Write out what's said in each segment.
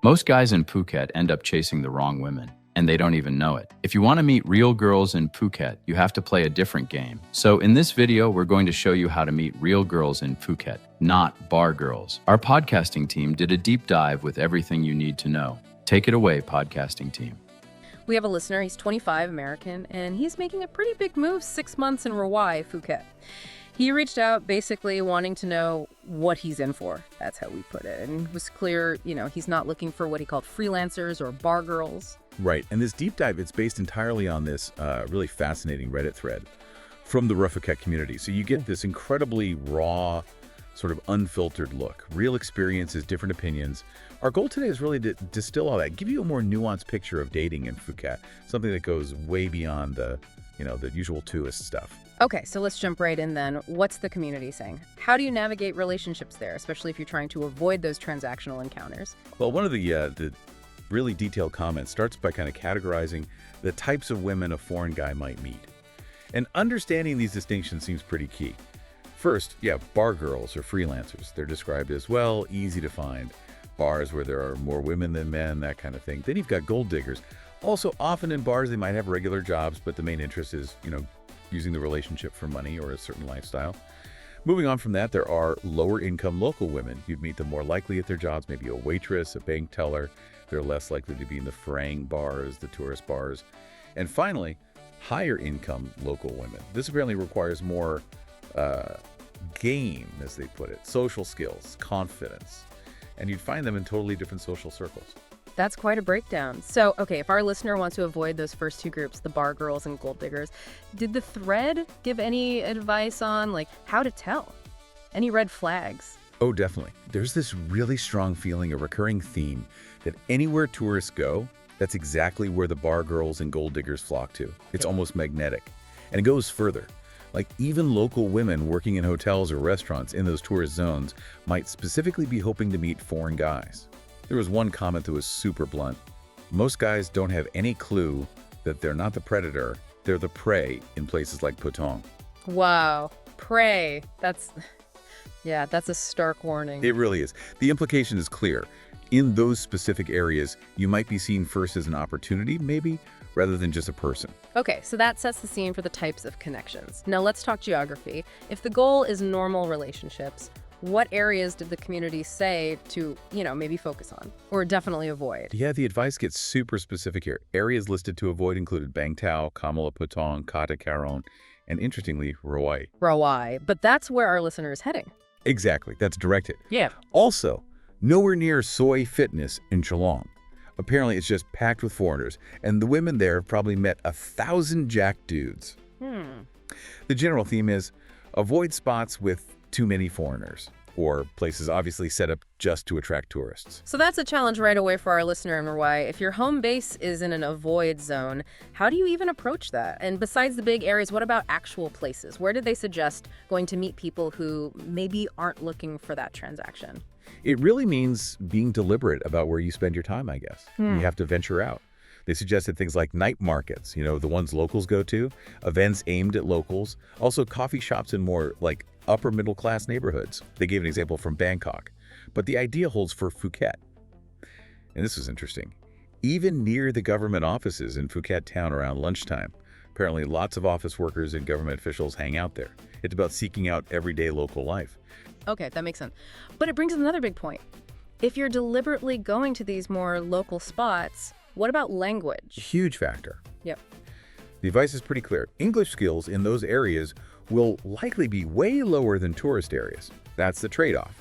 Most guys in Phuket end up chasing the wrong women, and they don't even know it. If you want to meet real girls in Phuket, you have to play a different game. So in this video, we're going to show you how to meet real girls in Phuket, not bar girls. Our podcasting team did a deep dive with everything you need to know. Take it away, podcasting team. We have a listener, he's 25, American, and he's making a pretty big move 6 months in Rawai, Phuket. He reached out basically wanting to know what he's in for. That's how we put it. And it was clear, he's not looking for what he called freelancers or bar girls. Right. And this deep dive, it's based entirely on this really fascinating Reddit thread from the Phuket community. So you get this incredibly raw, sort of unfiltered look, real experiences, different opinions. Our goal today is really to distill all that, give you a more nuanced picture of dating in Phuket, something that goes way beyond the usual tourist stuff. Okay, so let's jump right in then. What's the community saying? How do you navigate relationships there, especially if you're trying to avoid those transactional encounters? Well, one of the really detailed comments starts by kind of categorizing the types of women a foreign guy might meet. And understanding these distinctions seems pretty key. First, bar girls or freelancers. They're described as, well, easy to find. Bars where there are more women than men, that kind of thing. Then you've got gold diggers. Also, often in bars, they might have regular jobs, but the main interest is, using the relationship for money or a certain lifestyle. Moving on from that, there are lower income local women. You'd meet them more likely at their jobs, maybe a waitress, a bank teller. They're less likely to be in the Farang bars, the tourist bars. And finally, higher income local women. This apparently requires more game, as they put it, social skills, confidence. And you'd find them in totally different social circles. That's quite a breakdown. So, okay, if our listener wants to avoid those first two groups, the bar girls and gold diggers, did the thread give any advice on, how to tell? Any red flags? Oh, definitely. There's this really strong feeling, a recurring theme, that anywhere tourists go, that's exactly where the bar girls and gold diggers flock to. It's almost magnetic. And it goes further. Even local women working in hotels or restaurants in those tourist zones might specifically be hoping to meet foreign guys. There was one comment that was super blunt. Most guys don't have any clue that they're not the predator, they're the prey in places like Phuket. Wow. Prey. That's a stark warning. It really is. The implication is clear. In those specific areas, you might be seen first as an opportunity, maybe, rather than just a person. Okay, so that sets the scene for the types of connections. Now let's talk geography. If the goal is normal relationships, what areas did the community say to, maybe focus on or definitely avoid? Yeah, the advice gets super specific here. Areas listed to avoid included Bang Tao, Kamala Phuket, Kata Karon, and interestingly, Rawai. Rawai, but that's where our listener is heading. Exactly, that's directed. Yeah. Also, nowhere near Soy Fitness in Geelong. Apparently, it's just packed with foreigners, and the women there have probably met 1,000 jack dudes. The general theme is avoid spots with too many foreigners, or places obviously set up just to attract tourists. So that's a challenge right away for our listener in Hawaii. If your home base is in an avoid zone, how do you even approach that? And besides the big areas, what about actual places? Where did they suggest going to meet people who maybe aren't looking for that transaction? It really means being deliberate about where you spend your time, I guess. You have to venture out. They suggested things like night markets, the ones locals go to, events aimed at locals, also coffee shops in more upper middle class neighborhoods. They gave an example from Bangkok. But the idea holds for Phuket. And this was interesting. Even near the government offices in Phuket town around lunchtime, apparently lots of office workers and government officials hang out there. It's about seeking out everyday local life. Okay, that makes sense. But it brings up another big point. If you're deliberately going to these more local spots, what about language? Huge factor. Yep. The advice is pretty clear. English skills in those areas will likely be way lower than tourist areas. That's the trade-off.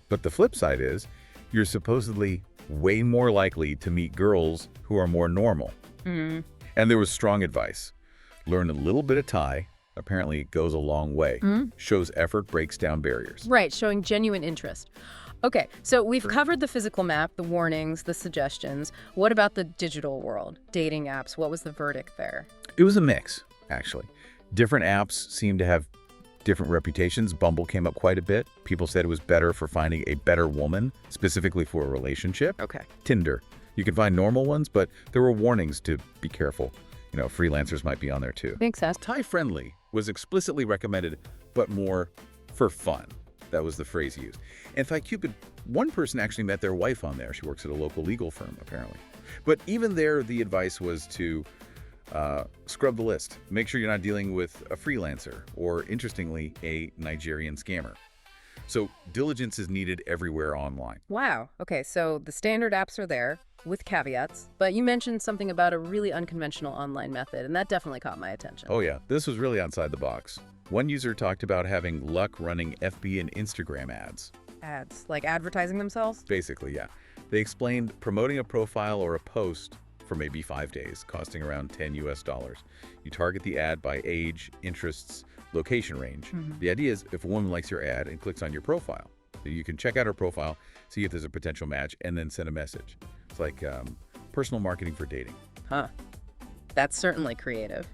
But the flip side is you're supposedly way more likely to meet girls who are more normal. And there was strong advice. Learn a little bit of Thai. Apparently it goes a long way. Shows effort, breaks down barriers. Right, showing genuine interest. Okay, so we've covered the physical map, the warnings, the suggestions. What about the digital world? Dating apps, what was the verdict there? It was a mix, actually. Different apps seem to have different reputations. Bumble came up quite a bit. People said it was better for finding a better woman, specifically for a relationship. Okay. Tinder. You can find normal ones, but there were warnings to be careful. Freelancers might be on there too. Makes sense. Thai-friendly was explicitly recommended, but more for fun. That was the phrase used. And ThaiCupid One person actually met their wife on there. She works at a local legal firm, apparently. But even there, the advice was to scrub the list. Make sure you're not dealing with a freelancer or, interestingly, a Nigerian scammer. So diligence is needed everywhere online. Wow. Okay, so the standard apps are there with caveats, but you mentioned something about a really unconventional online method, and that definitely caught my attention. Oh yeah, this was really outside the box. One user talked about having luck running FB and Instagram ads. Ads, like advertising themselves? Basically, yeah. They explained promoting a profile or a post for maybe 5 days, costing around $10 US. You target the ad by age, interests, location range. The idea is if a woman likes your ad and clicks on your profile, you can check out her profile, see if there's a potential match, and then send a message. It's like personal marketing for dating. Huh. That's certainly creative.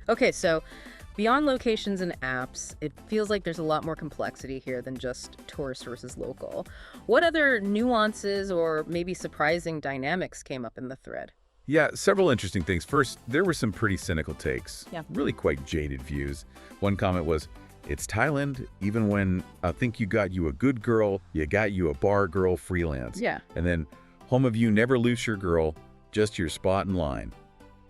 Okay, so beyond locations and apps, it feels like there's a lot more complexity here than just tourist versus local. What other nuances or maybe surprising dynamics came up in the thread? Yeah, several interesting things. First, there were some pretty cynical takes. Yeah. Really quite jaded views. One comment was, it's Thailand, even when I think you got you a good girl, you got you a bar girl freelance. Yeah. And then, home of you never lose your girl, just your spot in line.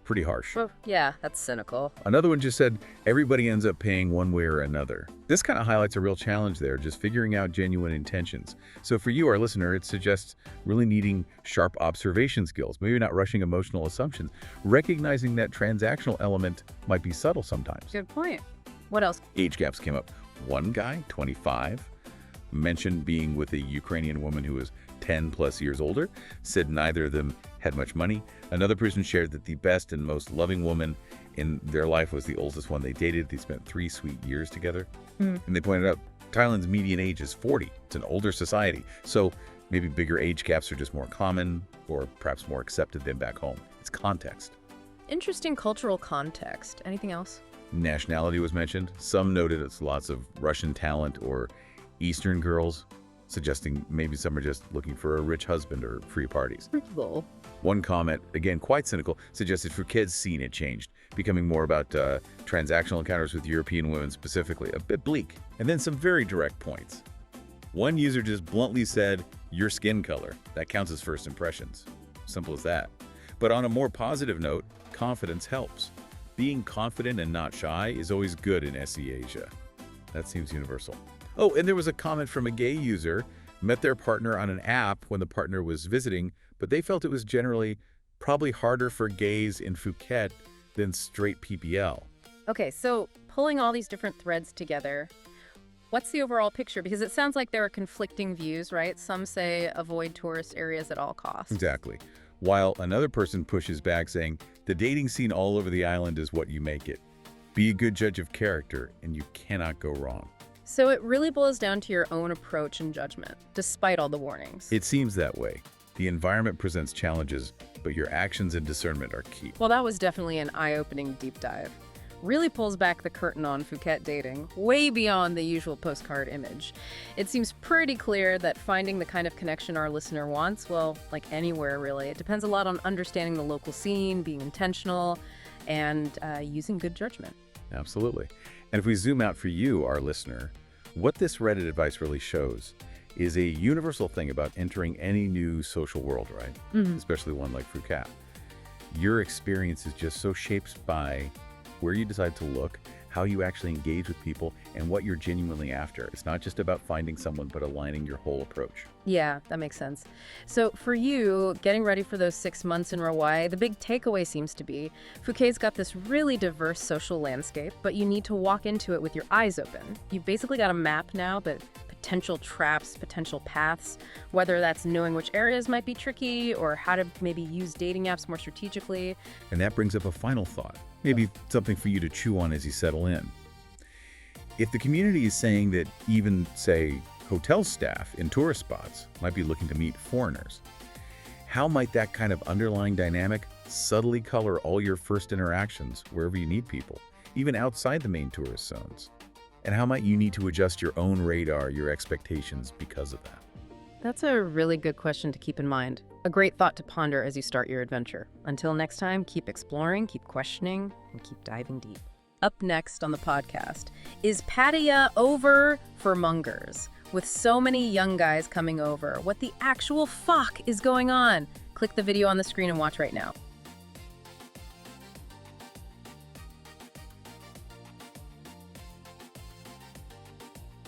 Pretty harsh. Well, yeah, that's cynical. Another one just said, everybody ends up paying one way or another. This kind of highlights a real challenge there, just figuring out genuine intentions. So for you, our listener, it suggests really needing sharp observation skills, maybe not rushing emotional assumptions, recognizing that transactional element might be subtle sometimes. Good point. What else? Age gaps came up. One guy, 25, mentioned being with a Ukrainian woman who was 10 plus years older, said neither of them had much money. Another person shared that the best and most loving woman in their life was the oldest one they dated. They spent 3 sweet years together. And they pointed out Thailand's median age is 40. It's an older society. So maybe bigger age gaps are just more common or perhaps more accepted than back home. It's context. Interesting cultural context. Anything else? Nationality was mentioned. Some noted it's lots of Russian talent or Eastern girls, suggesting maybe some are just looking for a rich husband or free parties. Lol. One comment, again quite cynical, suggested Phuket's scene had changed, becoming more about transactional encounters with European women specifically, a bit bleak. And then some very direct points. One user just bluntly said, your skin color. That counts as first impressions. Simple as that. But on a more positive note, confidence helps. Being confident and not shy is always good in SE Asia. That seems universal. Oh, and there was a comment from a gay user, met their partner on an app when the partner was visiting, but they felt it was generally probably harder for gays in Phuket than straight PPL. Okay, so pulling all these different threads together, what's the overall picture? Because it sounds like there are conflicting views, right? Some say avoid tourist areas at all costs. Exactly. While another person pushes back saying, the dating scene all over the island is what you make it. Be a good judge of character, and you cannot go wrong. So it really boils down to your own approach and judgment, despite all the warnings. It seems that way. The environment presents challenges, but your actions and discernment are key. Well, that was definitely an eye-opening deep dive. Really pulls back the curtain on Phuket dating, way beyond the usual postcard image. It seems pretty clear that finding the kind of connection our listener wants, well, like anywhere really, it depends a lot on understanding the local scene, being intentional, and using good judgment. Absolutely. And if we zoom out for you, our listener, what this Reddit advice really shows is a universal thing about entering any new social world, right? Especially one like Phuket. Your experience is just so shaped by where you decide to look, how you actually engage with people, and what you're genuinely after. It's not just about finding someone, but aligning your whole approach. Yeah, that makes sense. So for you, getting ready for those 6 months in Rawai, the big takeaway seems to be Phuket's got this really diverse social landscape, but you need to walk into it with your eyes open. You've basically got a map now, but potential traps, potential paths, whether that's knowing which areas might be tricky or how to maybe use dating apps more strategically. And that brings up a final thought, maybe something for you to chew on as you settle in. If the community is saying that even, say, hotel staff in tourist spots might be looking to meet foreigners, how might that kind of underlying dynamic subtly color all your first interactions wherever you meet people, even outside the main tourist zones? And how might you need to adjust your own radar, your expectations because of that? That's a really good question to keep in mind. A great thought to ponder as you start your adventure. Until next time, keep exploring, keep questioning, and keep diving deep. Up next on the podcast, is Pattaya over for Mungers? With so many young guys coming over, what the actual fuck is going on? Click the video on the screen and watch right now.